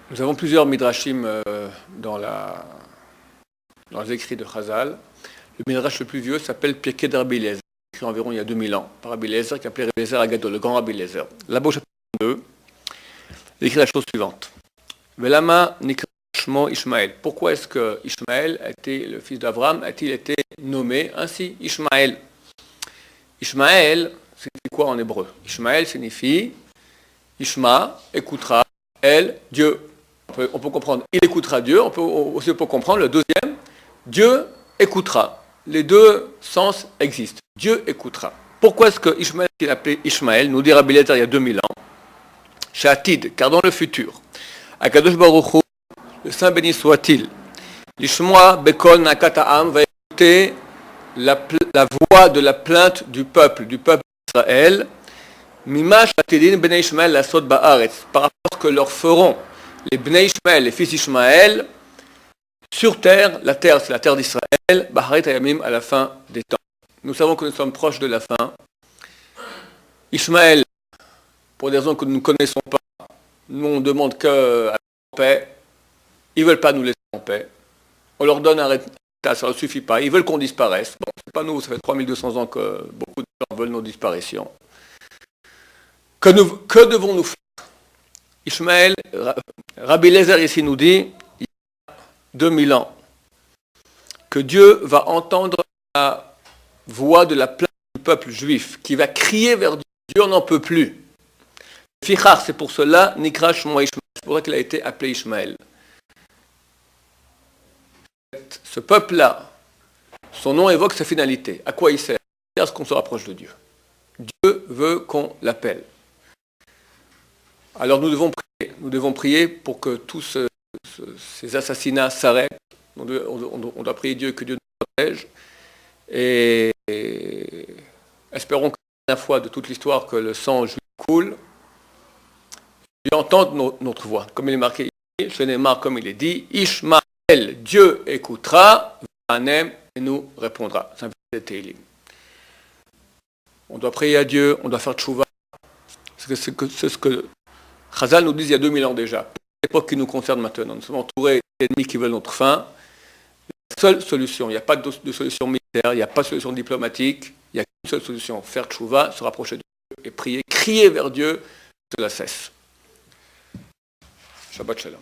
Nous avons plusieurs midrashim dans les écrits de Chazal. Le midrash le plus vieux s'appelle Pirkei de Rabbi Eliezer, écrit environ il y a 2000 ans, par Rabbi Eliezer, qui appelait Rabbi Eliezer Agadol, le grand Rabbi Eliezer. Là-bas, au chapitre 2, il écrit la chose suivante. Velama nikra shmo Ishmaël. Pourquoi est-ce que Ishmaël, le fils d'Abraham, a-t-il été nommé ainsi, Ishmaël? Ishmaël signifie quoi en hébreu? Ishmaël signifie Ishma, écoutera, El, Dieu. On peut comprendre il écoutera Dieu, on peut aussi comprendre le deuxième, Dieu écoutera. Les deux sens existent. Dieu écoutera. Pourquoi est-ce que Ishmaël est appelé Ishmaël? Nous dit Rabbi Eliezer il y a 2000 ans. Shatid, car dans le futur, Akadosh Baruch Hu, le Saint béni soit-il, l'Ishmoa Bekol Nakataam va écouter la voix de la plainte du peuple d'Israël, Mimash Atidin Bnei Ishmael la Sod Ba'aretz, par rapport à ce que leur feront les Bnei Ishmael, les fils d'Ishmaël, sur terre, la terre c'est la terre d'Israël, Baharet Ayamim à la fin des temps. Nous savons que nous sommes proches de la fin. Ishmaël, pour des raisons que nous ne connaissons pas, nous on demande qu'à la paix, ils ne veulent pas nous laisser en paix. On leur donne un résultat, ça ne suffit pas, ils veulent qu'on disparaisse. Bon, c'est pas nous, ça fait 3200 ans que beaucoup de gens veulent nos disparitions. Que devons-nous faire? Ishmaël, Rabbi Eliezer ici nous dit, il y a 2000 ans, que Dieu va entendre la voix de la plainte du peuple juif, qui va crier vers Dieu, Dieu n'en peut plus. Fichar, c'est pour cela, Nikra Shmo Ishmael, c'est pour ça qu'il a été appelé Ishmaël. Ce peuple-là, son nom évoque sa finalité. À quoi il sert? C'est à ce qu'on se rapproche de Dieu. Dieu veut qu'on l'appelle. Alors nous devons prier pour que tous ces assassinats s'arrêtent. On doit prier Dieu, que Dieu nous protège. Et espérons que la dernière fois de toute l'histoire que le sang juif coule, Dieu entende notre voix. Comme il est marqué ici, Shenemar, comme il est dit, Ishmael, Dieu écoutera, Vanem, et nous répondra. C'est un verset de Télim. On doit prier à Dieu, on doit faire tchouva. C'est ce que Chazal nous dit il y a 2000 ans déjà. L'époque qui nous concerne maintenant. Nous sommes entourés d'ennemis qui veulent notre fin. La seule solution, il n'y a pas de solution militaire, il n'y a pas de solution diplomatique, il n'y a qu'une seule solution, faire tchouva, se rapprocher de Dieu et prier, crier vers Dieu, que cela cesse. Shabbat Shalom.